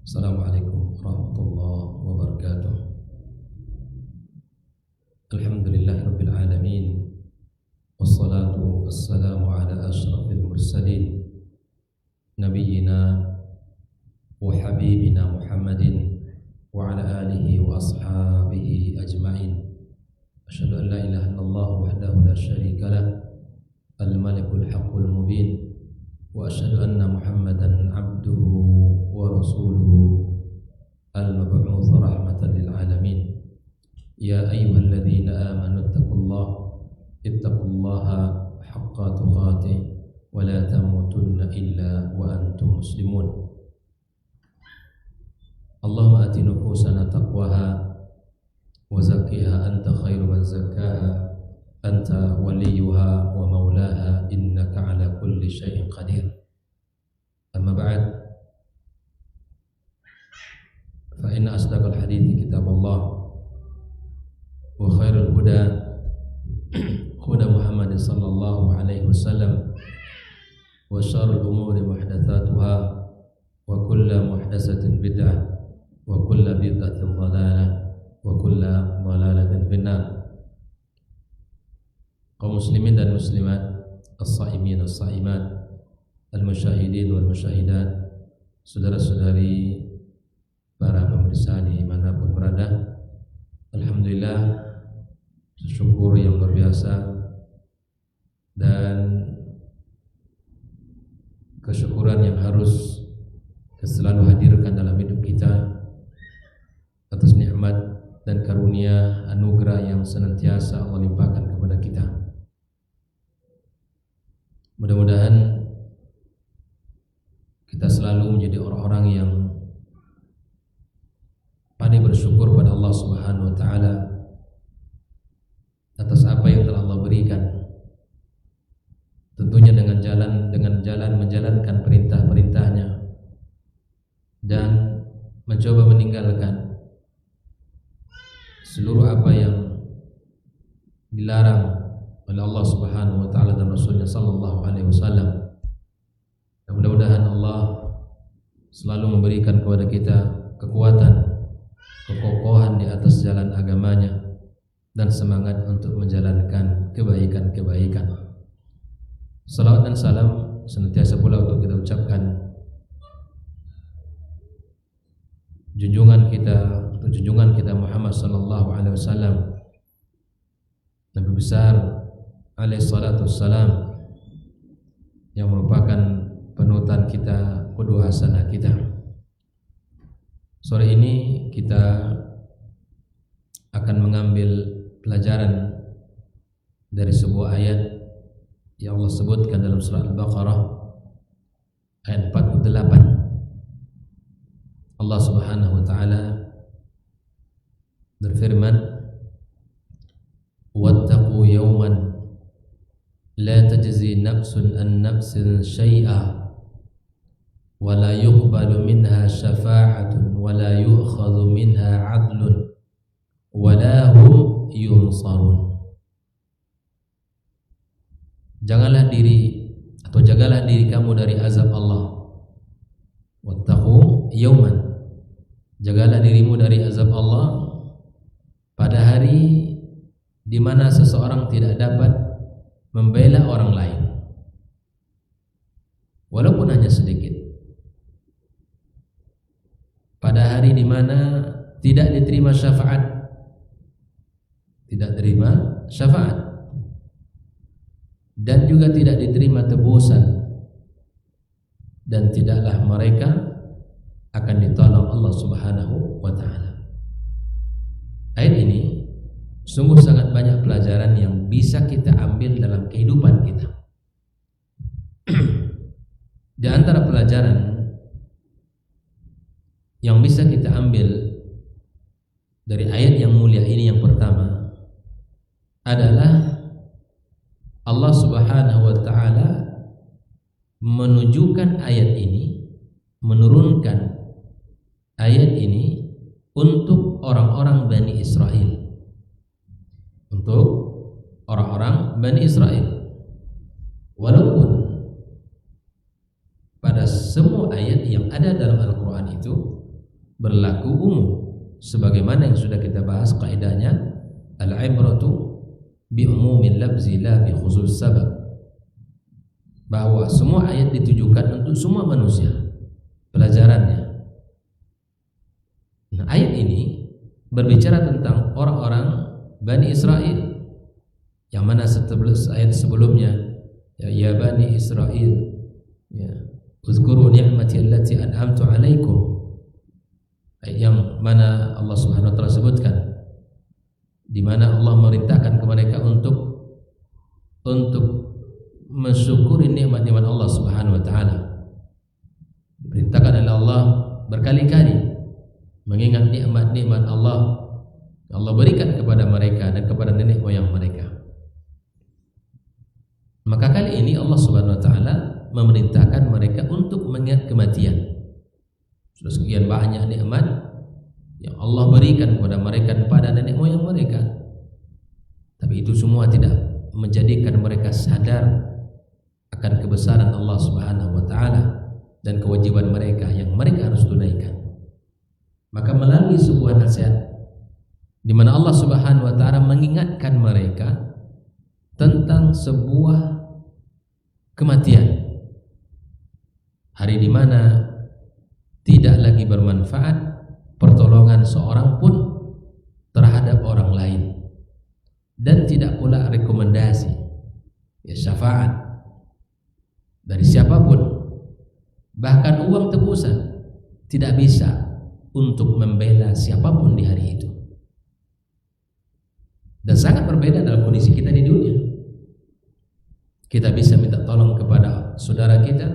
Assalamualaikum warahmatullahi wabarakatuh. Alhamdulillahirabbil alamin. Wassalatu wassalamu ala asyrafil mursalin nabiyyina wa habibina Muhammadin wa ala alihi wa ashabihi ajma'in. Asyhadu an la ilaha illallah wahdahu la syarika lah, al-malikul haqqul mubin. Wa asyhadu anna Muhammadan abduhu wa rasuluhu al-mab'uts rahmatan lil alamin. Ya ayyuhalladzina amanu ittaqullaha haqqa tuqatih wa la tamutunna illa wa antum muslimun. Allahumma ati nufusana taqwaha wa zakkiha anta khairu man zakkaha anta waliyuha wa maulaha innaka ala kulli syai'in qadir. Amma ba'd, fa inna asdaqal hadithi kitabullah wa khairul huda huda Muhammad sallallahu alaihi wasallam wa syarrul umuri muhdatsatuha wa kullu muhdatsatin bid'ah wa kullu bid'atin dhalalah wa kullu dhalalatin finnar. Kaum muslimin dan muslimat, as-saimin as-saimat, al-musyahidin wal musyahidat, saudara-saudari para pemirsa dimanapun berada, alhamdulillah, syukur yang luar biasa dan kesyukuran yang harus selalu hadirkan dalam hidup kita atas nikmat dan karunia anugerah yang senantiasa Allah limpahkan kepada kita. Mudah-mudahan kita selalu menjadi orang-orang yang pandai bersyukur pada Allah Subhanahu wa taala atas apa yang telah Allah berikan. Tentunya dengan jalan menjalankan perintah-perintahnya dan mencoba meninggalkan seluruh apa yang dilarang oleh Allah Subhanahu wa taala dan Rasulnya sallallahu alaihi wasallam. Dan mudah-mudahan Allah selalu memberikan kepada kita kekuatan, kekokohan di atas jalan agamanya dan semangat untuk menjalankan kebaikan-kebaikan. Salawat dan salam senantiasa pula untuk kita ucapkan junjungan kita Muhammad sallallahu alaihi wasallam, Nabi besar alaihi salatu wassalam, yang merupakan panutan kita, qudwah hasanah kita. Sore ini kita akan mengambil pelajaran dari sebuah ayat yang Allah sebutkan dalam surah Al-Baqarah ayat 48. Allah Subhanahu wa taala berfirman, wattaqu yawman la tajzi nafsun an nafsin syai'a wa la yuqbalu minha syafa'atun wa la yu'khadhu minha 'adlun wa la hum yunsarun. Jagalah diri kamu dari azab Allah. Wattaqu yawman, jagalah dirimu dari azab Allah pada hari di mana seseorang tidak dapat membela orang lain walaupun hanya sedikit, pada hari di mana tidak diterima syafaat, dan juga tidak diterima tebusan, dan tidaklah mereka akan ditolong Allah Subhanahu wa taala. Ayat ini sungguh sangat banyak pelajaran yang bisa kita ambil dalam kehidupan kita. Di antara pelajaran yang bisa kita ambil dari ayat yang mulia ini, yang pertama adalah Allah Subhanahu wa taala menunjukkan ayat ini, menurunkan ayat ini untuk orang-orang Bani Israel. Untuk orang-orang Bani Israel. Walaupun pada semua ayat yang ada dalam Al-Quran itu berlaku umum, sebagaimana yang sudah kita bahas kaidahnya al-ibratu bi umumil lafzi la bi khusus sabab, bahwa semua ayat ditujukan untuk semua manusia. Pelajarannya, nah, ayat ini berbicara tentang orang-orang Bani Israel, yang mana setelah ayat sebelumnya ya Bani Israel, ya uzkuru ni'mati allati an'amtu 'alaikum, yang mana Allah Subhanahu wa taala sebutkan, di mana Allah memerintahkan kepada mereka untuk mensyukuri nikmat-nikmat Allah Subhanahu wa taala. Diperintahkan oleh Allah berkali-kali mengingat nikmat-nikmat Allah berikan kepada mereka dan kepada nenek moyang mereka. Maka kali ini Allah Subhanahu wa taala memerintahkan mereka untuk mengingat kematian. Sudah sekian banyak nikmat yang Allah berikan kepada mereka dan pada nenek moyang mereka, tapi itu semua tidak menjadikan mereka sadar akan kebesaran Allah Subhanahu wa taala dan kewajiban mereka yang mereka harus tunaikan. Maka melalui sebuah nasihat di mana Allah Subhanahu wa taala mengingatkan mereka tentang sebuah kematian, hari di mana tidak lagi bermanfaat pertolongan seorang pun terhadap orang lain, dan tidak pula rekomendasi, ya syafaat dari siapapun. Bahkan uang tebusan tidak bisa untuk membela siapapun di hari itu. Dan sangat berbeda dalam kondisi kita di dunia. Kita bisa minta tolong kepada saudara kita,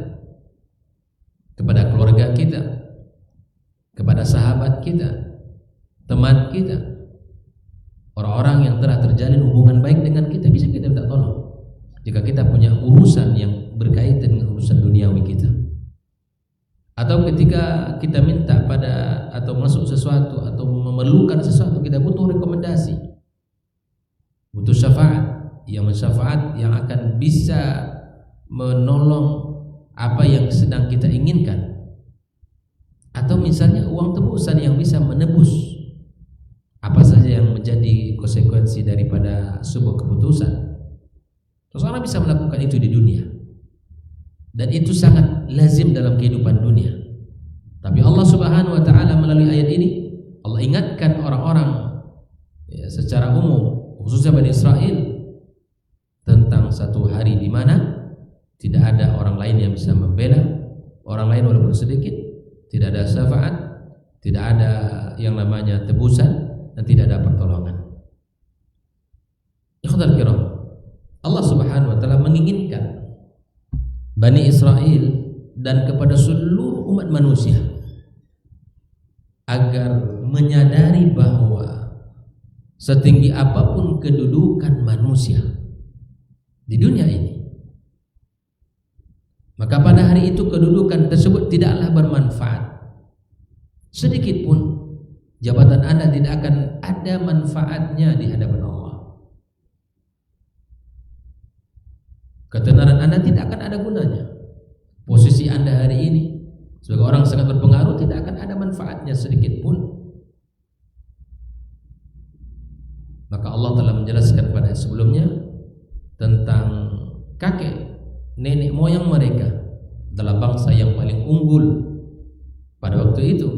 kepada keluarga kita, kepada sahabat kita, teman kita, orang-orang yang telah terjalin hubungan baik dengan kita, bisa kita minta tolong jika kita punya urusan yang berkaitan dengan urusan duniawi kita. Atau ketika kita minta pada atau masuk sesuatu atau memerlukan sesuatu, kita butuh rekomendasi, butuh syafaat, yang mensyafaat yang akan bisa menolong apa yang sedang kita inginkan. Atau misalnya uang tebusan yang bisa menebus apa saja yang menjadi konsekuensi daripada sebuah keputusan. Terus orang bisa melakukan itu di dunia, dan itu sangat lazim dalam kehidupan dunia. Tapi Allah Subhanahu wa taala melalui ayat ini, Allah ingatkan orang-orang ya, secara umum, khususnya Bani Israel, tentang satu hari di mana tidak ada orang lain yang bisa membela orang lain walaupun sedikit, tidak ada syafaat, tidak ada yang namanya tebusan, dan tidak ada pertolongan. Ikhwatal kiram, Allah Subhanahu wa taala menginginkan Bani Israel dan kepada seluruh umat manusia agar menyadari bahwa setinggi apapun kedudukan manusia di dunia ini, maka pada hari itu kedudukan tersebut tidaklah bermanfaat sedikit pun. Jabatan Anda tidak akan ada manfaatnya di hadapan Allah. Ketenaran Anda tidak akan ada gunanya. Posisi Anda hari ini sebagai orang sangat berpengaruh tidak akan ada manfaatnya sedikit pun. Maka Allah telah menjelaskan pada sebelumnya tentang kakek nenek moyang mereka adalah bangsa yang paling unggul pada waktu itu.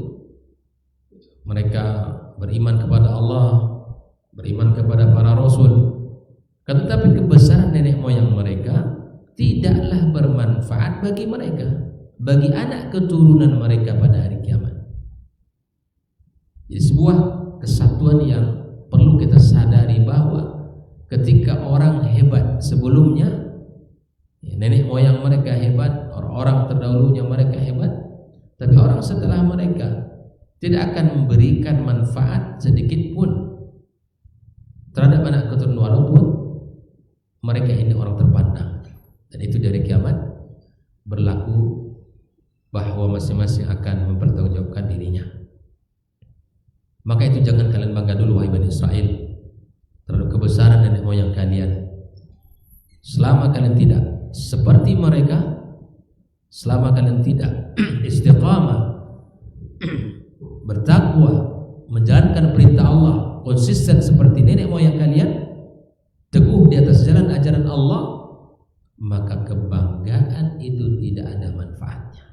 Mereka beriman kepada Allah, beriman kepada para rasul. Tetapi kebesaran nenek moyang mereka tidaklah bermanfaat bagi mereka, bagi anak keturunan mereka pada hari kiamat. Jadi sebuah kesatuan yang perlu kita sadari, bahwa ketika orang hebat sebelumnya, ya, nenek moyang mereka hebat, orang-orang terdahulunya mereka hebat, tapi orang setelah mereka tidak akan memberikan manfaat sedikit pun terhadap anak keturunan, walaupun mereka ini orang terpandang. Dan itu dari kiamat berlaku bahwa masing-masing akan mempertanggungjawabkan dirinya. Maka itu jangan kalian bangga dulu, wahai Bani Israel, terhadap kebesaran nenek moyang kalian. Selama kalian tidak seperti mereka, selama kalian tidak istiqamah bertakwa, menjalankan perintah Allah, konsisten seperti nenek moyang kalian, teguh di atas jalan ajaran Allah, maka kebanggaan itu tidak ada manfaatnya.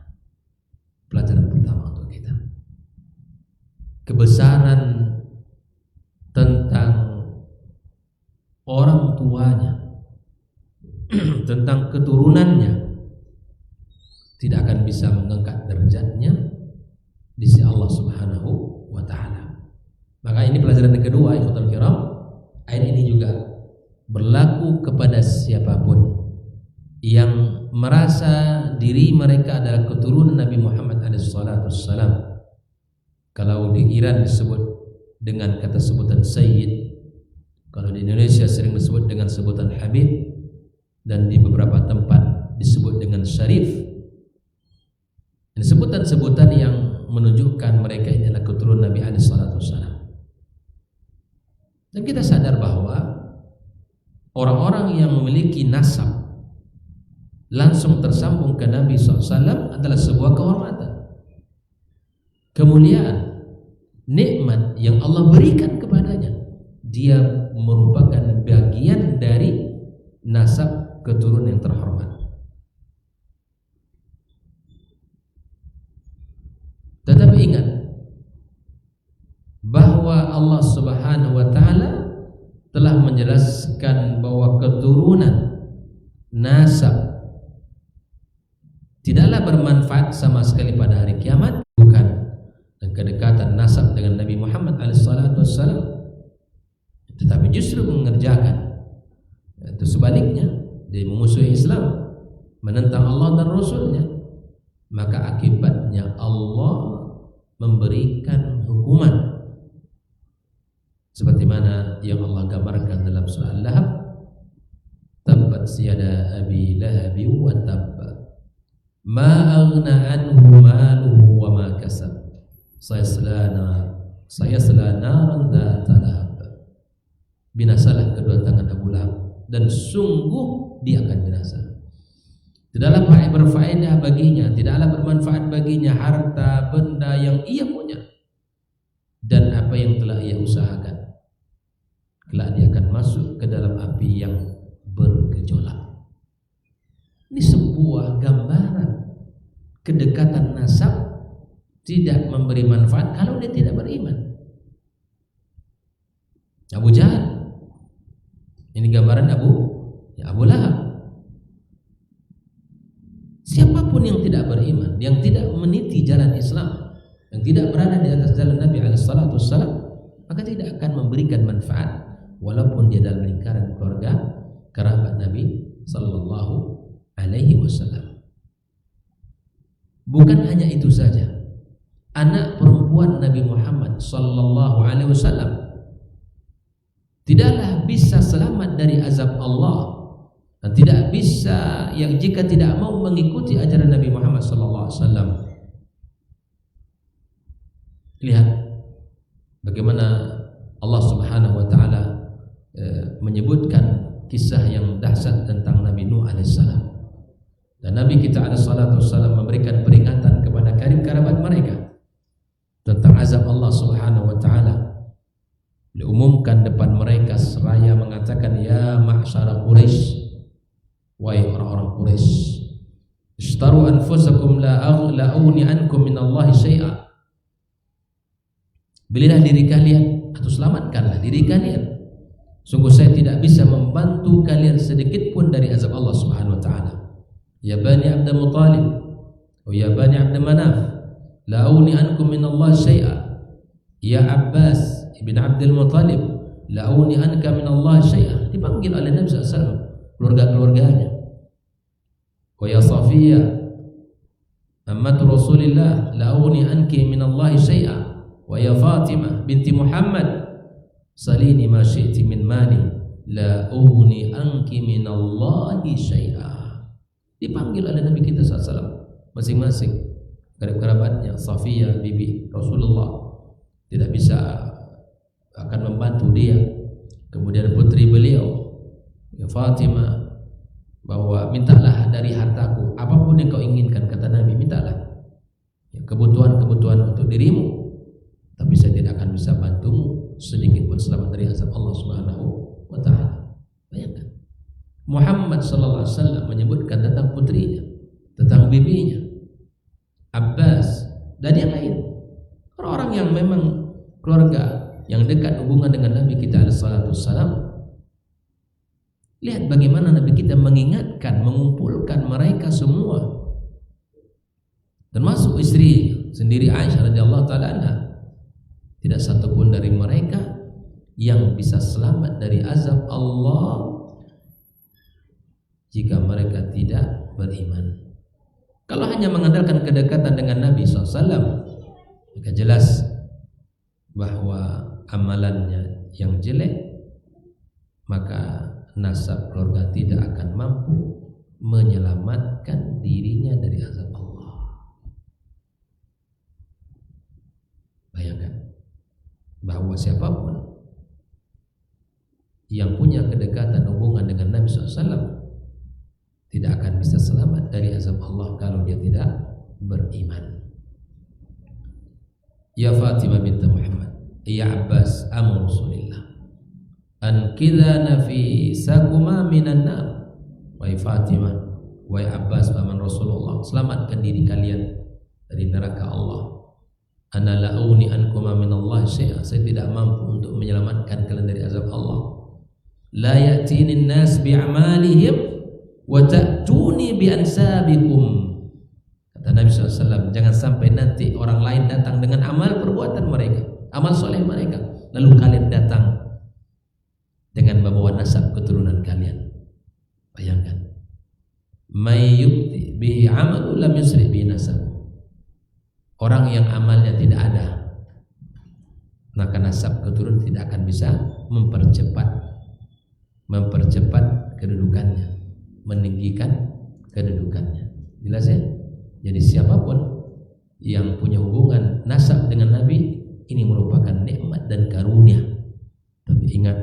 Pelajaran pertama untuk kita. Kebesaran tentang orang tuanya, tentang keturunannya, tidak akan bisa mengangkat derajatnya di sisi Allah Subhanahu wa taala. Maka ini pelajaran yang kedua, ikhwatul kiram. Ayat ini juga berlaku kepada siapapun yang merasa diri mereka adalah keturunan Nabi Muhammad SAW. Kalau di Iran disebut dengan kata sebutan Sayyid, kalau di Indonesia sering disebut dengan sebutan Habib, dan di beberapa tempat disebut dengan Syarif. Ini sebutan-sebutan yang menunjukkan mereka ini adalah keturunan Nabi SAW. Dan kita sadar bahwa orang-orang yang memiliki nasab langsung tersambung ke Nabi SAW adalah sebuah kehormatan, kemuliaan, nikmat yang Allah berikan kepadanya. Dia merupakan bagian dari nasab keturunan yang terhormat. Tetapi ingat bahwa Allah Subhanahu wa taala telah menjelaskan bahwa keturunan nasab tidaklah bermanfaat sama sekali pada hari kiamat, bukan. Dan kedekatan nasab dengan Nabi Muhammad SAW, tetapi justru mengerjakan itu sebaliknya, dia memusuhi Islam, menentang Allah dan Rasulnya, maka akibatnya Allah memberikan hukuman seperti mana yang Allah gambarkan dalam surah Al-Lahab, tabbat yada abi lahabi wa tabba ma aghna anhu maluhu wa ma kasab sayasla naran dzata lahab. Binasalah kedua tangan Abu Lahab, dan sungguh dia akan binasa. Tidaklah berfaedah baginya, tidaklah bermanfaat baginya harta benda yang ia punya dan apa yang telah ia usahakan. Kelak dia akan masuk ke dalam api yang bergejolak. Ini sebuah gambaran kedekatan nasab tidak memberi manfaat kalau dia tidak beriman. Abu Jahal, ini gambaran Abu Lahab. Siapapun yang tidak beriman, yang tidak meniti jalan Islam, yang tidak berada di atas jalan Nabi SAW, maka tidak akan memberikan manfaat walaupun dia dalam lingkaran keluarga kerabat Nabi SAW. Bukan hanya itu saja, anak perempuan Nabi Muhammad SAW tidaklah bisa selamat dari azab Allah, dan tidak bisa yang jika tidak mau mengikuti ajaran Nabi Muhammad SAW. Lihat bagaimana Allah Subhanahu wa taala menyebutkan kisah yang dahsyat tentang Nabi Nuh alaihissalam. Dan Nabi kita alaihissalam memberikan peringatan kepada karib kerabat mereka tentang azab Allah Subhanahu wa taala. Diumumkan depan mereka seraya mengatakan, ya ma'syara Quraisy, wahai orang-orang Quraisy, ishtaru anfusakum la aghlauni ankum minallahi syai'a. Belilah diri kalian atau selamatkanlah diri kalian. Sungguh saya tidak bisa membantu kalian sedikit pun dari azab Allah Subhanahu wa taala. Ya bani Abdul Muttalib, ya bani Abdul Manaf, la aghlauni ankum minallahi syai'a. Ya Abbas ibn Abdul Muttalib, la aghlauni anka minallahi syai'a. Dipanggil oleh Nabi SAW keluarga-keluarganya. Wa ya Safiyah ammatu Rasulillah, la aghlauni anki minallahi syai'a. Wa ya Fatimah binti Muhammad, salini ma syi'ti min mali, la ughni anki minallahi syai'a. Dipanggil oleh Nabi kita SAW masing-masing kerabatnya. Safiyah bibi Rasulullah tidak bisa akan membantu dia. Kemudian putri beliau ya Fatimah, bahwa mintalah dari hartaku apapun yang kau inginkan, kata Nabi, mintalah ya, kebutuhan-kebutuhan untuk dirimu. Muhammad sallallahu alaihi wasallam menyebutkan tentang putrinya, tentang bibinya, Abbas dan yang lain. Orang-orang yang memang keluarga yang dekat hubungan dengan Nabi kita alaihi salatu wassalam. Lihat bagaimana Nabi kita mengingatkan, mengumpulkan mereka semua, termasuk istri sendiri Aisyah radhiyallahu taala anha. Tidak satupun dari mereka yang bisa selamat dari azab Allah jika mereka tidak beriman. Kalau hanya mengandalkan kedekatan dengan Nabi SAW, maka jelas bahwa amalannya yang jelek, maka nasab keluarga tidak akan mampu menyelamatkan dirinya dari azab Allah. Bayangkan bahwa siapapun yang punya kedekatan hubungan dengan Nabi SAW tidak akan bisa selamat dari azab Allah kalau dia tidak beriman. Ya Fatimah binti Muhammad, ya Abbas amu Rasulillah, an kidana fi sakuma minan nar. Wahai Fatimah, wahai Abbas paman Rasulullah, selamatkan diri kalian dari neraka Allah. Ana la uni ankuma minallah syai'a, saya tidak mampu untuk menyelamatkan kalian dari azab Allah. La ya'tini an-nas bi'amalihim wa ta'tuni bi ansabikum. Kata Nabi SAW, jangan sampai nanti orang lain datang dengan amal perbuatan mereka, amal soleh mereka, lalu kalian datang dengan membawa nasab keturunan kalian. Bayangkan, may yubdi bihi amalu lam yusri bihi nasab. Orang yang amalnya tidak ada, maka nasab keturunan tidak akan bisa mempercepat kedudukannya, meninggikan kedudukannya. Jelas ya? Jadi siapapun yang punya hubungan nasab dengan Nabi, ini merupakan nikmat dan karunia. Tapi ingat,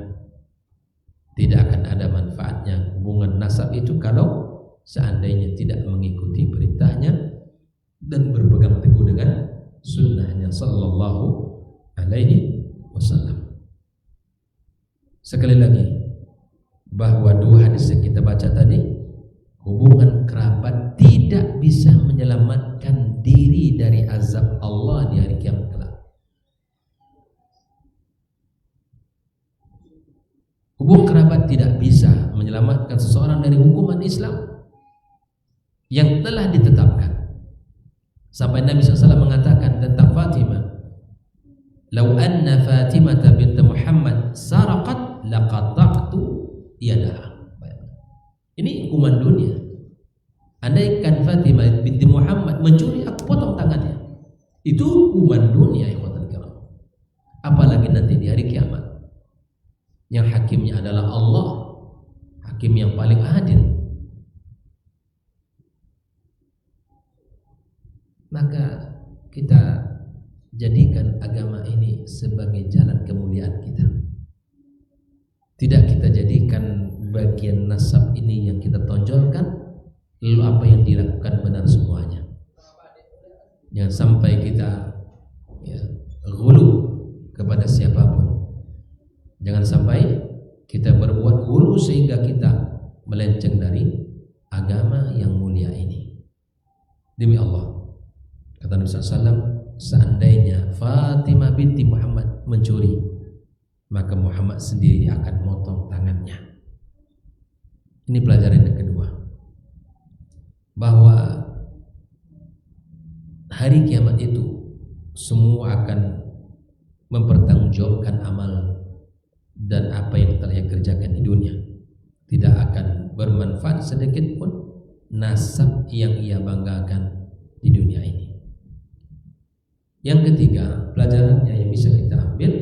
tidak akan ada manfaatnya hubungan nasab itu kalau seandainya tidak mengikuti perintahnya dan berpegang teguh dengan sunnahnya sallallahu alaihi wasallam. Sekali lagi, bahwa dua hadis yang kita baca tadi, hubungan kerabat tidak bisa menyelamatkan diri dari azab Allah di hari kiamat kelak. Hubungan kerabat tidak bisa menyelamatkan seseorang dari hukuman Islam yang telah ditetapkan. Sampai Nabi SAW mengatakan tentang Fatimah, "Lau anna Fatimah binti Muhammad saraqat laqata'tu yadaha." Ini hukuman dunia. Andaikan Fatimah binti Muhammad mencuri, aku potong tangannya. Itu hukuman dunia, ikhwatal kiram. Apalagi nanti di hari kiamat, yang hakimnya adalah Allah, hakim yang paling adil. Maka kita jadikan agama ini sebagai jalan kemuliaan kita. Tidak kita jadikan bagian nasab ini yang kita tonjolkan, lalu apa yang dilakukan benar semuanya. Jangan sampai kita ghulu kepada siapapun. Jangan sampai kita berbuat ghulu sehingga kita melenceng dari agama yang mulia ini. Demi Allah, kata Nabi SAW, seandainya Fatimah binti Muhammad mencuri, maka Muhammad sendiri akan motong tangannya. Ini pelajaran yang kedua, bahwa hari kiamat itu semua akan mempertanggungjawabkan amal dan apa yang telah ia kerjakan di dunia. Tidak akan bermanfaat sedikit pun nasab yang ia banggakan di dunia ini. Yang ketiga, pelajarannya yang bisa kita ambil,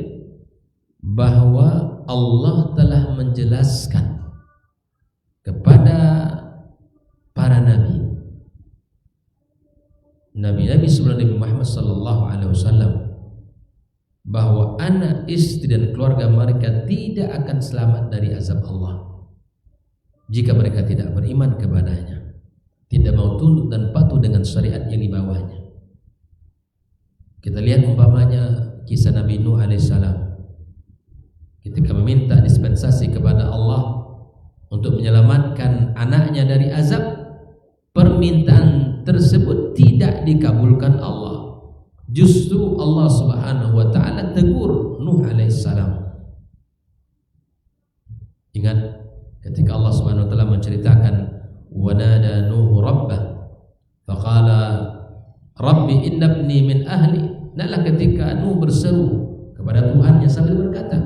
bahwa Allah telah menjelaskan kepada para nabi sebelum Nabi Muhammad sallallahu alaihi wasallam, bahwa anak, istri dan keluarga mereka tidak akan selamat dari azab Allah jika mereka tidak beriman kepadanya, tidak mau tunduk dan patuh dengan syariat yang dibawanya. Kita lihat umpamanya kisah Nabi Nuh alaihissalam ketika meminta dispensasi kepada Allah untuk menyelamatkan anaknya dari azab, permintaan tersebut tidak dikabulkan Allah. Justru Allah Subhanahu wa taala tegur Nuh alaihissalam. Ingat ketika Allah Subhanahu wa taala menceritakan wanada Nuh rabbah faqala rabbi inna ibni min ahli. Nah, ketika Nuh berseru kepada Tuhannya sambil berkata,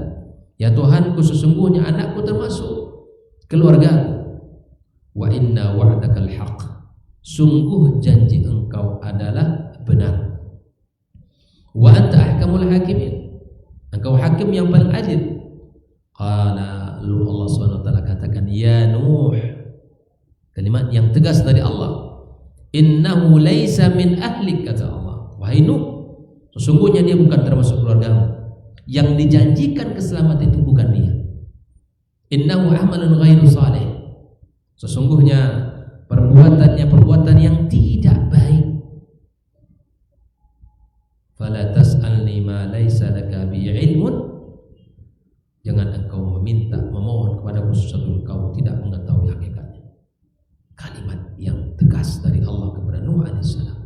ya Tuhanku, sesungguhnya anakku termasuk keluargaku. Wa inna wa'dakal haq, sungguh janji engkau adalah benar. Wa anta ahkamul hakimin, engkau hakim yang paling adil. Qala, lalu Allah SWT katakan, ya Nuh, kalimat yang tegas dari Allah, innahu laisa min ahlik, kata Allah, wahai Nuh, sesungguhnya dia bukan termasuk keluargamu. Yang dijanjikan keselamatan itu bukan dia. Innahu amalun ghairu salih, sesungguhnya perbuatannya perbuatan yang tidak baik. Fala tas'alni ma laisa laka bi ilmun, jangan engkau meminta, memohon kepadaku sesuatu yang kau tidak mengetahui hakikatnya. Kalimat yang tegas dari Allah kepada Nuh alaihissalam.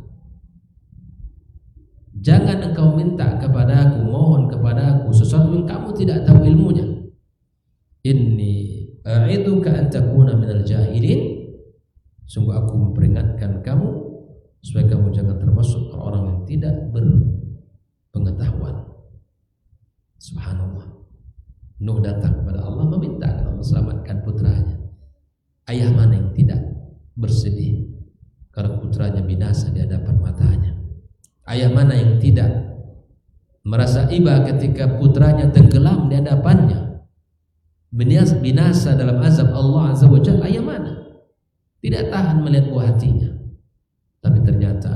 Jangan engkau minta kepadaku, mohon kepadaku sesuatu yang kamu tidak tahu ilmunya. Inni a'iduka an takuna minal jahilin, sungguh aku memperingatkan kamu supaya kamu jangan termasuk orang yang tidak berpengetahuan. Subhanallah. Nuh datang kepada Allah meminta agar Allah selamatkan putranya. Ayah mana yang tidak bersedih kalau putranya binasa di hadapan matanya? Ayah mana yang tidak merasa iba ketika putranya tenggelam di hadapannya, binasa dalam azab Allah Azza wa Jalla? Ayah mana tidak tahan melihat buah hatinya? Tapi ternyata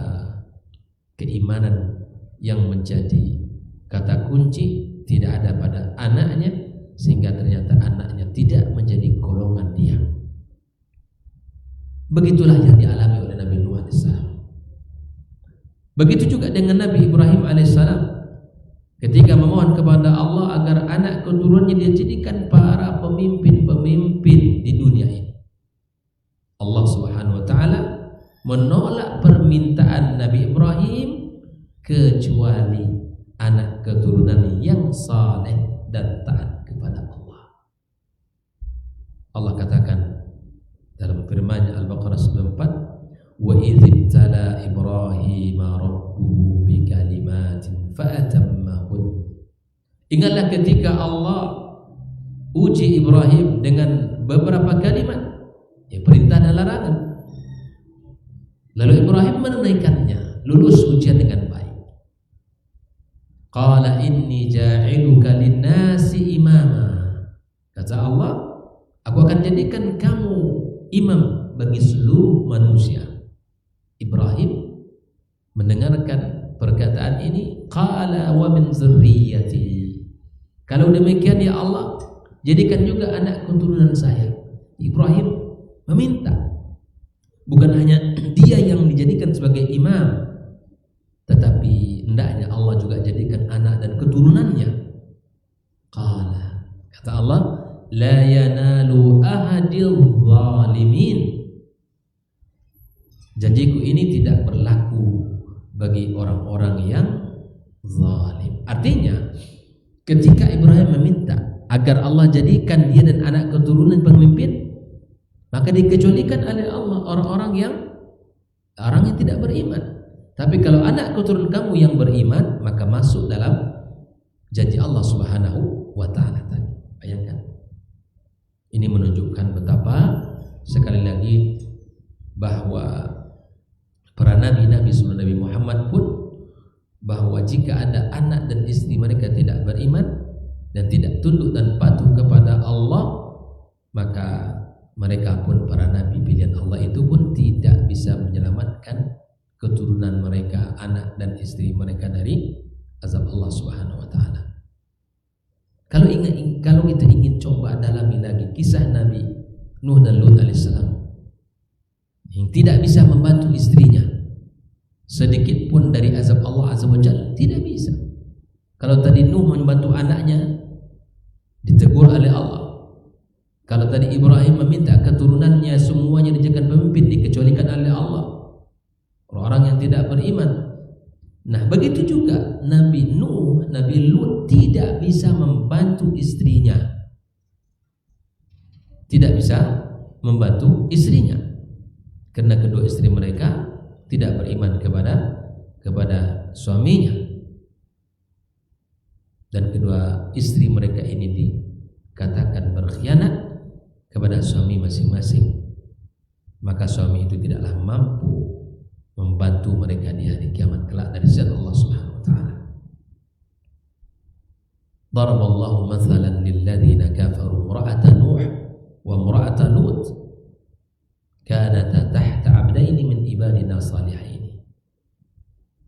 keimanan yang menjadi kata kunci tidak ada pada anaknya, sehingga ternyata anaknya tidak menjadi golongan dia. Begitulah yang dialami oleh Nabi Nuh alaihissalam. Begitu juga dengan Nabi Ibrahim alaihissalam, ketika memohon kepada Allah agar anak keturunannya dia jadikan para pemimpin-pemimpin di dunia ini. Allah Subhanahu wa taala menolak permintaan Nabi Ibrahim kecuali anak keturunan yang saleh dan taat kepada Allah. Allah katakan dalam firman-Nya Al-Baqarah 94, wa idzibtala Ibrahima rabbuhu bikalimatin fa'atammahun. Ingatlah ketika Allah uji Ibrahim dengan beberapa kalimat, ya, perintah dan larangan. Lalu Ibrahim menunaikannya, lulus ujian dengan baik. Qala inni ja'iluka lin-nasi imama. Kata Allah, aku akan jadikan kamu imam bagi seluruh manusia. Ibrahim mendengarkan perkataan ini, qala wa min dzurriyyati. Kalau demikian ya Allah, jadikan juga anak keturunan saya. Ibrahim meminta, bukan hanya dia yang dijadikan sebagai imam, tetapi hendaknya Allah juga jadikan anak dan keturunannya. Qala, kata Allah, la yanalu ahadil zalimin. Janjiku ini tidak berlaku bagi orang-orang yang zalim. Artinya, ketika Ibrahim meminta agar Allah jadikan dia dan anak keturunan pemimpin, maka dikecualikan oleh Allah orang yang tidak beriman. Tapi kalau anak keturunan kamu yang beriman, maka masuk dalam janji Allah Subhanahu wa taala tadi. Bayangkan. Ini menunjukkan betapa sekali lagi bahwa para nabi-nabi sebelum Nabi Muhammad pun, bahwa jika ada anak dan istri mereka tidak beriman dan tidak tunduk dan patuh kepada Allah, maka mereka pun, para nabi pilihan Allah itu pun tidak bisa menyelamatkan keturunan mereka, anak dan istri mereka dari azab Allah Subhanahu wa taala. Kalau kita ingin coba dalami lagi kisah Nabi Nuh dan Lut alaihissalam, yang tidak bisa membantu istrinya sedikit pun dari azab Allah Azza wa Jalla, tidak bisa. Kalau tadi Nuh membantu anaknya ditegur oleh Allah, kalau Kalau tadi Ibrahim meminta keturunannya semuanya dijadikan pemimpin, dikecualikan oleh Allah orang-orang yang tidak beriman. Nah, begitu juga Nabi Nuh, Nabi Lut tidak bisa membantu istrinya. Tidak bisa membantu istrinya karena kedua istri mereka tidak beriman kepada suaminya. Dan kedua istri mereka ini dikatakan berkhianat kepada suami masing-masing. Maka suami itu tidaklah mampu membantu mereka di hari kiamat kelak dari sisi Allah Subhanahu wa taala. Daraballahu mathalan lil ladzina kafaru imra'ata Nuh wa imra'ata Lut kanata tahta 'abdaini min ibadina salihin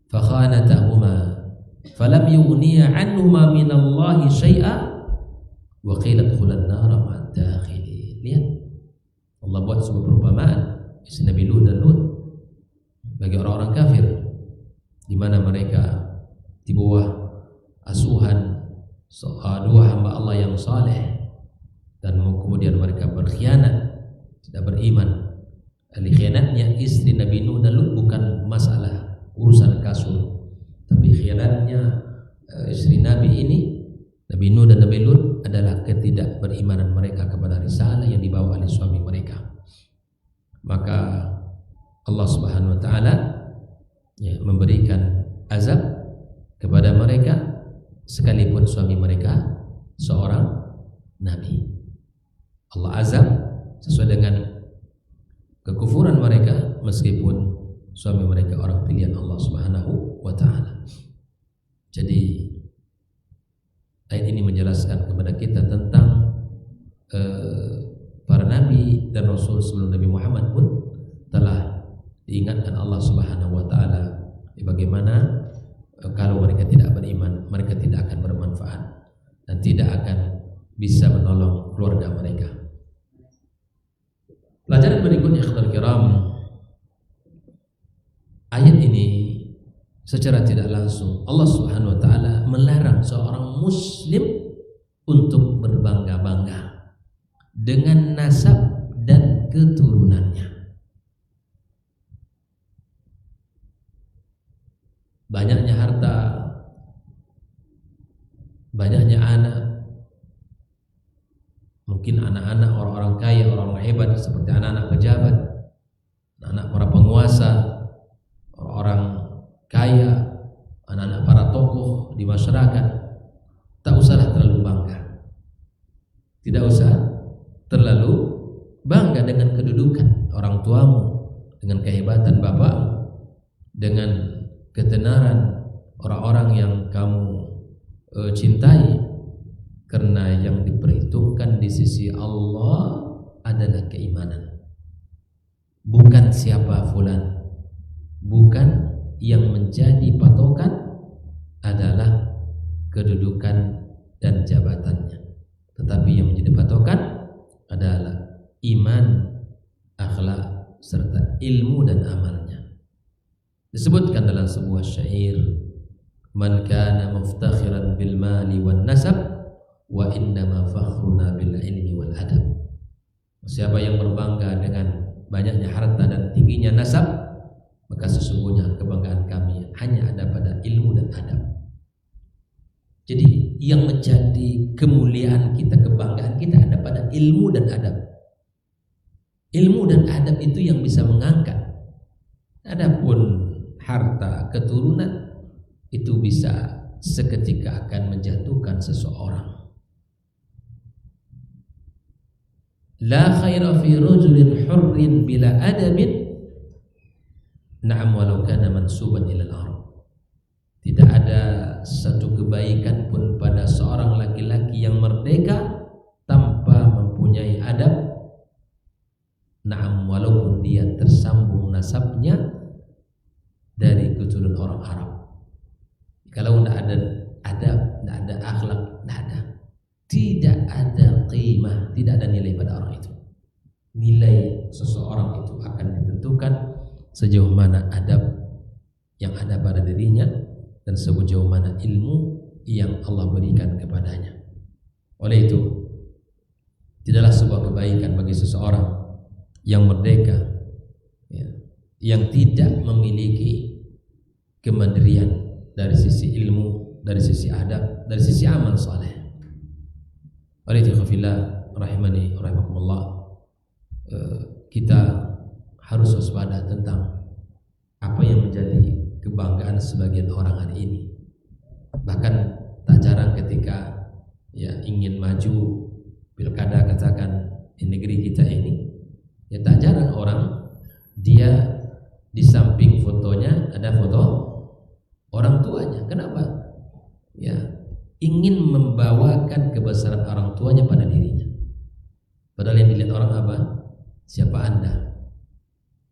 fakhanatahuma falam yughniya 'anhuma min Allahi syai'a wa qila adkhulan nara ma'ad dakhilin. Lihat, Allah buat sebuah perumpamaan istri Nabi Lut dan Lut bagi orang-orang kafir, di mana mereka di bawah asuhan dua hamba Allah yang saleh, dan kemudian mereka berkhianat, tidak beriman. Khianatnya istri Nabi Nuh dan Lut bukan masalah urusan kasur, tapi khianatnya istri Nabi ini, Nabi Nuh dan Nabi Lut, adalah ketidakberimanan mereka kepada risalah yang dibawa oleh suami mereka. Maka Allah Subhanahu wa taala memberikan azab kepada mereka sekalipun suami mereka seorang nabi. Allah azab sesuai dengan kekufuran mereka meskipun suami mereka orang pilihan Allah Subhanahu wa taala. Jadi ayat ini menjelaskan kepada kita tentang para nabi dan rasul sebelum Nabi Muhammad pun telah diingatkan Allah Subhanahu wa taala bagaimana kalau mereka tidak beriman, mereka tidak akan bermanfaat dan tidak akan bisa menolong keluarga mereka. Pelajaran berikutnya, ikhwatal kiram, ayat ini secara tidak langsung Allah Subhanahu wa taala melarang seorang muslim untuk berbangga-bangga dengan nasab dan keturunannya. Banyaknya harta, banyaknya anak, mungkin anak-anak orang-orang kaya, orang-orang hebat seperti anak-anak pejabat, anak para penguasa, orang-orang kaya, anak-anak para tokoh di masyarakat. Tak usahlah terlalu bangga. Tidak usah terlalu bangga dengan kedudukan orang tuamu, dengan kehebatan bapakmu, dengan ketenaran orang-orang yang kamu cintai, karena yang diperhitungkan di sisi Allah adalah keimanan, bukan siapa fulan, bukan yang menjadi patokan adalah kedudukan dan jabatannya, tetapi yang menjadi patokan adalah iman, akhlak serta ilmu dan amalnya. Disebutkan dalam sebuah syair, man kana muftakhiran bil mali wan nasab wa innama fakhruna bil ilmi wal adab. Siapa yang berbangga dengan banyaknya harta dan tingginya nasab, maka sesungguhnya kebanggaan kami hanya ada pada ilmu dan adab. Jadi yang menjadi kemuliaan kita, kebanggaan kita ada pada ilmu dan adab. Ilmu dan adab itu yang bisa mengangkat. Adapun harta, keturunan itu bisa seketika akan menjatuhkan seseorang. La khaira fi rajulin hurrin bila adabin, na'am walau kana mansuban ila al-ard. Tidak ada satu kebaikan pun pada seorang laki-laki yang merdeka tanpa mempunyai adab. Na'am, walaupun dia tersambung nasabnya dari keturunan orang Arab. Kalau tidak ada adab, tidak ada akhlak, tidak ada qimah, tidak ada nilai pada orang itu. Nilai seseorang itu akan ditentukan sejauh mana adab yang ada pada dirinya dan sejauh mana ilmu yang Allah berikan kepadanya. Oleh itu, tidaklah sebuah kebaikan bagi seseorang yang merdeka, ya, yang tidak memiliki kemandirian dari sisi ilmu, dari sisi adab, dari sisi amal saleh. Alhamdulillah rahimani rahimakumullah, kita harus waspada tentang apa yang menjadi kebanggaan sebagian orang hari ini. Bahkan tak jarang ketika ya ingin maju pilkada katakan di negeri kita ini, ya tak jarang orang dia di samping fotonya ada foto orang tuanya. Kenapa? Ya, ingin membawakan kebesaran orang tuanya pada dirinya. Padahal yang dilihat orang apa? Siapa Anda?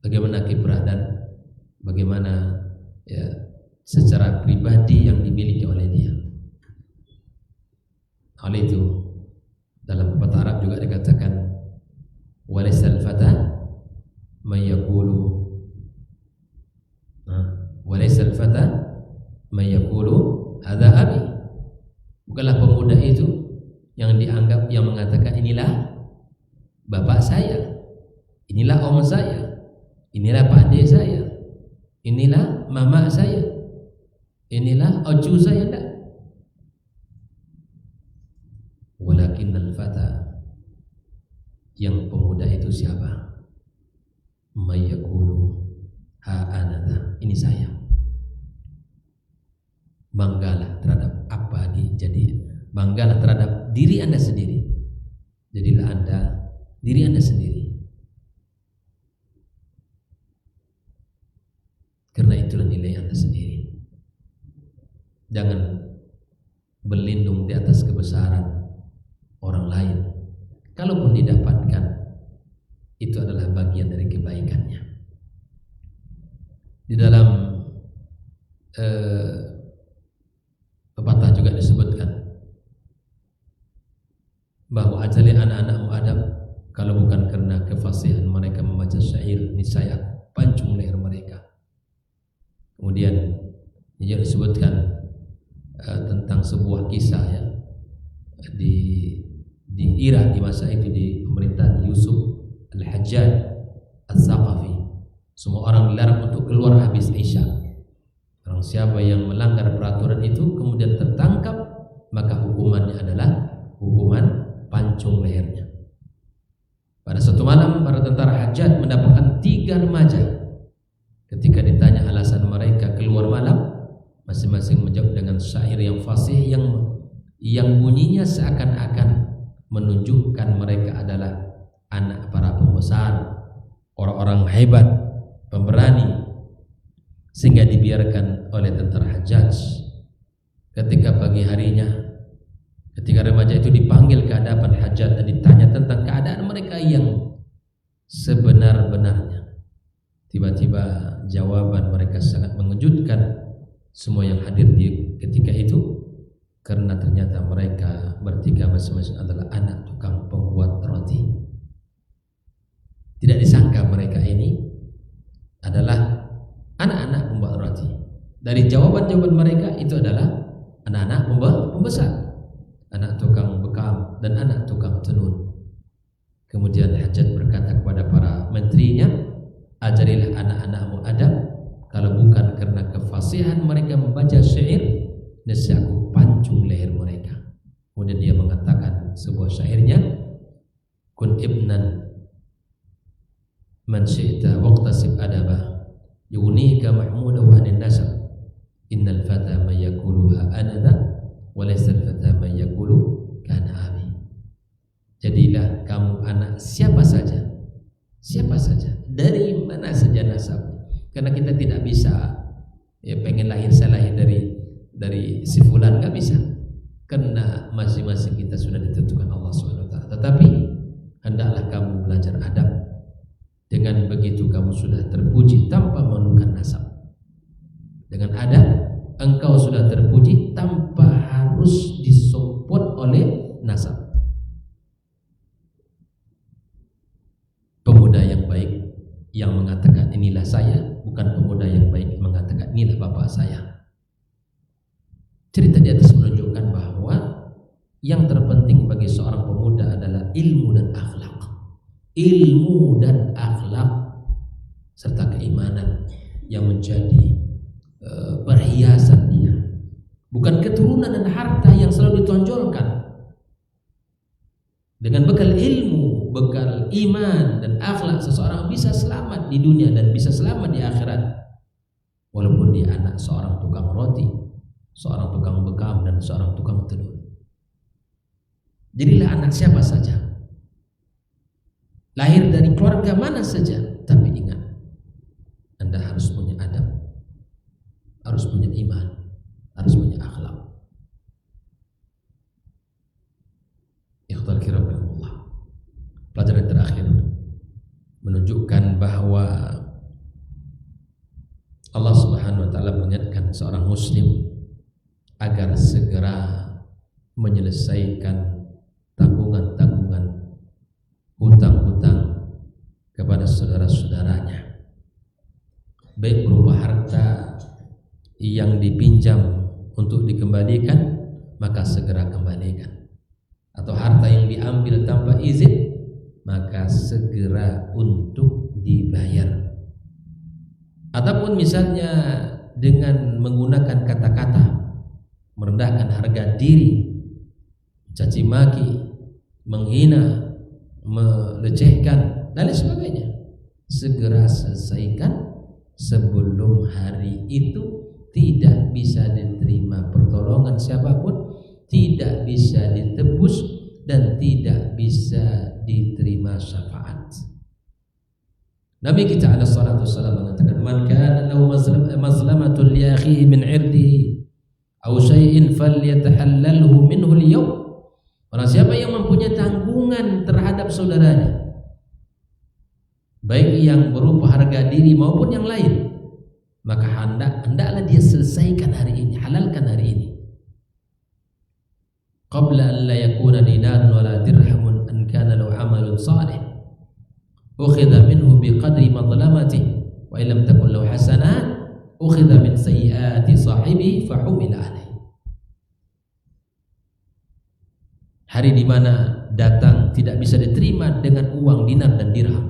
Bagaimana kiprah dan bagaimana ya secara pribadi yang dimiliki oleh dia. Oleh itu dalam pepatah Arab juga dikatakan walaysal fata may yaqulu walaysal fata may yaqulu hadza abi. Bukanlah pemuda itu yang dianggap yang mengatakan inilah bapak saya, inilah om saya, inilah pakde saya, inilah mama saya, inilah ocu saya. Enggak. Walakinnal fata, yang pemuda itu siapa? Mayyaqulu ha anada, ini saya. Banggalah terhadap apa jadi banggalah terhadap diri Anda sendiri. Jadilah Anda diri Anda sendiri. Karena itulah nilai Anda sendiri. Jangan berlindung di atas kebesaran orang lain. Kalaupun didapatkan, itu adalah bagian dari kebaikannya. Di dalam pepatah juga disebutkan bahwa ajali anak-anak mu'adab, kalau bukan karena kefasihan mereka membaca syair, niscaya pancung leher mereka. Kemudian juga disebutkan tentang sebuah kisah ya di Irak di masa itu, di pemerintahan Yusuf Al-Hajjaj Al-Thaqafi. Semua orang dilarang untuk keluar habis Isya. Orang siapa yang melanggar peraturan itu kemudian tertangkap, maka hukumannya adalah hukuman pancung lehernya. Pada suatu malam para tentara Hajjaj mendapatkan 3 remaja. Ketika ditanya alasan mereka keluar malam, masing-masing menjawab dengan syair yang fasih yang bunyinya seakan-akan menunjukkan mereka adalah anak para pembesar, orang-orang hebat, pemberani, sehingga dibiarkan oleh tentara Hajjaj. Ketika pagi harinya, ketika remaja itu dipanggil ke hadapan Hajjaj dan ditanya tentang keadaan mereka yang sebenar-benarnya, tiba-tiba jawaban mereka sangat mengejutkan semua yang hadir di ketika itu, karena ternyata mereka bertiga masing-masing adalah anak tukang pembuat roti. Tidak disangka mereka ini adalah anak-anak pembuat roti. Dari jawaban-jawaban mereka itu adalah anak-anak pembesar, anak tukang bekam dan anak tukang tenun. Kemudian Hajjaj berkata kepada para menterinya, ajarilah anak-anakmu adab, kalau bukan karena kefasihan mereka membaca syair, nescaya aku pancung leher mereka. Kemudian dia mengatakan sebuah syairnya, kun ibnan man syi'ta waqtasib adabah yughnika mahmuda wa anin nasab innal fata man yaquluha anana wa laysa al fata man yaqulu kana abi. Jadilah kamu anak siapa saja, dari mana saja nasab. Karena kita tidak bisa ya pengen lahir saya lahir dari si fulan, nggak bisa, karena masing-masing kita sudah ditentukan Allah SWT. Tetapi hendaklah kamu belajar adab. Dengan begitu kamu sudah terpuji tanpa menunjukkan nasab. Dengan adab engkau sudah terpuji tanpa harus disupport oleh nasab. Pemuda yang baik yang mengatakan inilah saya, bukan pemuda yang baik mengatakan inilah bapak saya. Cerita di atas menunjukkan bahwa yang terpenting bagi seorang pemuda adalah ilmu dan akhlak. ilmu dan akhlak serta keimanan yang menjadi perhiasan dia, bukan keturunan dan harta yang selalu ditonjolkan. Dengan bekal ilmu, bekal iman dan akhlak, seseorang bisa selamat di dunia dan bisa selamat di akhirat, walaupun dia anak seorang tukang roti, seorang tukang bekam, dan seorang tukang telur. Jadilah anak siapa saja, lahir dari keluarga mana saja, tapi ingat, Anda harus punya adab, harus punya iman, harus punya akhlak. Ikhwal kiram rahimakumullah. Pelajaran terakhir menunjukkan bahwa Allah Subhanahu wa taala mengingatkan seorang muslim agar segera menyelesaikan tanggungan-tanggungan, hutang-hutang kepada saudara-saudaranya, baik berupa harta yang dipinjam untuk dikembalikan, maka segera kembalikan, atau harta yang diambil tanpa izin, maka segera untuk dibayar. Ataupun misalnya dengan menggunakan kata-kata merendahkan harga diri, caci maki, menghina, melecehkan dan lain sebagainya, segera selesaikan sebelum hari itu tidak bisa diterima pertolongan siapapun, tidak bisa ditebus, dan tidak bisa diterima syafaat. Nabi kita alaihi salatu wassalam mengatakan, man kana lahu mazlamatun li akhihi min 'irdihi aw syai'in falyatahallalhu minhu al-yawm. Orang siapa yang mempunyai tanggungan terhadap saudaranya, baik yang berupa harga diri maupun yang lain, maka hendaklah dia selesaikan hari ini, halalkan hari ini. Qabla an la yakuna dinarun wala dirhamun an kana lahu amalun salih ukhidha minhu biqadri madlamatihi wa illam takun lahu hasanat ukhidha min sayyiati sahibihi fa humila alaihi. Hari di mana datang tidak bisa diterima dengan uang dinar dan dirham.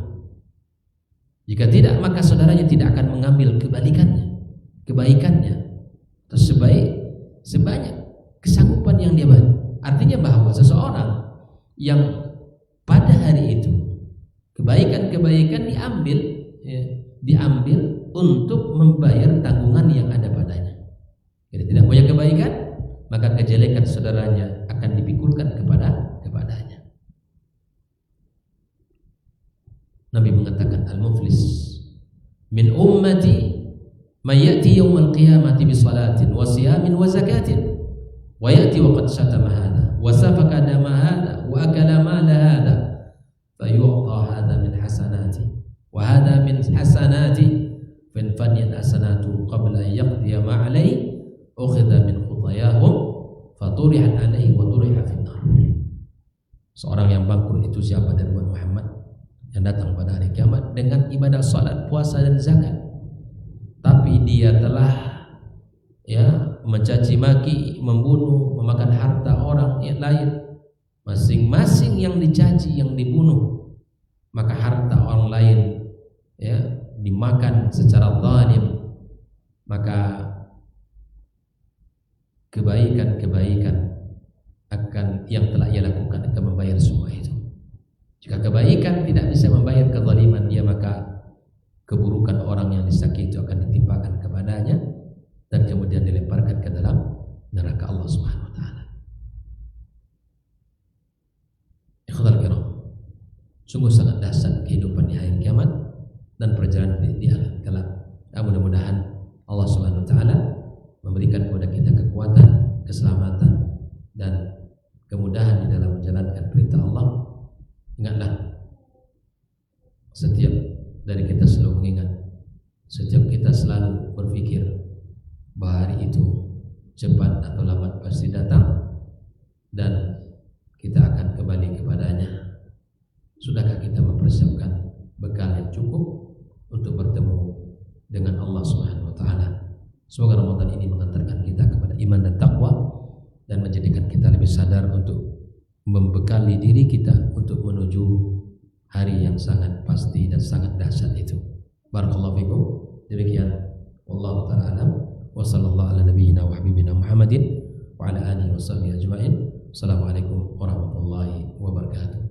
Jika tidak, maka saudaranya tidak akan mengambil kebaikannya atau sebanyak kesanggupan yang dia buat. Artinya bahwa seseorang yang pada hari itu kebaikan-kebaikan diambil untuk membayar tanggungan yang ada padanya. Jadi tidak punya kebaikan, maka kejelekan saudaranya akan dipikulkan kepadanya. Nabi mengatakan, al-muflis min ummati man ya'ti yawmal qiyamati bi salatin wa siyamin wa zakatin wa ya'ti wa qad syatama hadha wa safaka dama hadha wa akala mala hadha fa yu'ta hadha min hasanati wa hadha min hasanati fa in faniyat hasanatu qabla yaqdiya ma alayhi ukhidha min khutayahum fa turihat alayhi wa turiha fin nar. Seorang yang bangkrut itu siapa dari umat Muhammad? Yang datang pada hari kiamat dengan ibadah salat, puasa dan zakat, tapi dia telah mencaci maki, membunuh, memakan harta orang yang lain. Masing-masing yang dicaci, yang dibunuh, maka harta orang lain dimakan secara zalim, maka kebaikan-kebaikan akan yang telah ia lakukan akan membayar semua itu. Jika kebaikan tidak bisa membayar kezaliman dia, maka keburukan orang yang disakiti akan ditimpakan kepadanya dan kemudian dilemparkan ke dalam neraka Allah Subhanahu wa taala. Ikhwal kiram, sungguh sangat dahsyat kehidupan di hari kiamat dan perjalanan di akhirat kelak. Mudah-mudahan Allah Subhanahu wa taala memberikan kepada kita kekuatan, keselamatan dan kemudahan di dalam menjalankan perintah Allah. Ingatlah, setiap dari kita selalu mengingat, setiap kita selalu berpikir bahwa hari itu cepat atau lambat pasti datang dan kita akan kembali kepadanya. Sudahkah kita mempersiapkan bekal yang cukup untuk bertemu dengan Allah Subhanahu wa taala? Semoga Ramadan ini mengantarkan kita kepada iman dan takwa dan menjadikan kita lebih sadar untuk membekali diri kita untuk menuju hari yang sangat pasti dan sangat dahsyat itu. Barakallahu fikum. Demikian wallahu ta'ala alam wa sallallahu ala nabiyyina wa habibina Muhammadin wa ala alihi wa sahbihi ajma'in. Assalamualaikum warahmatullahi wabarakatuh.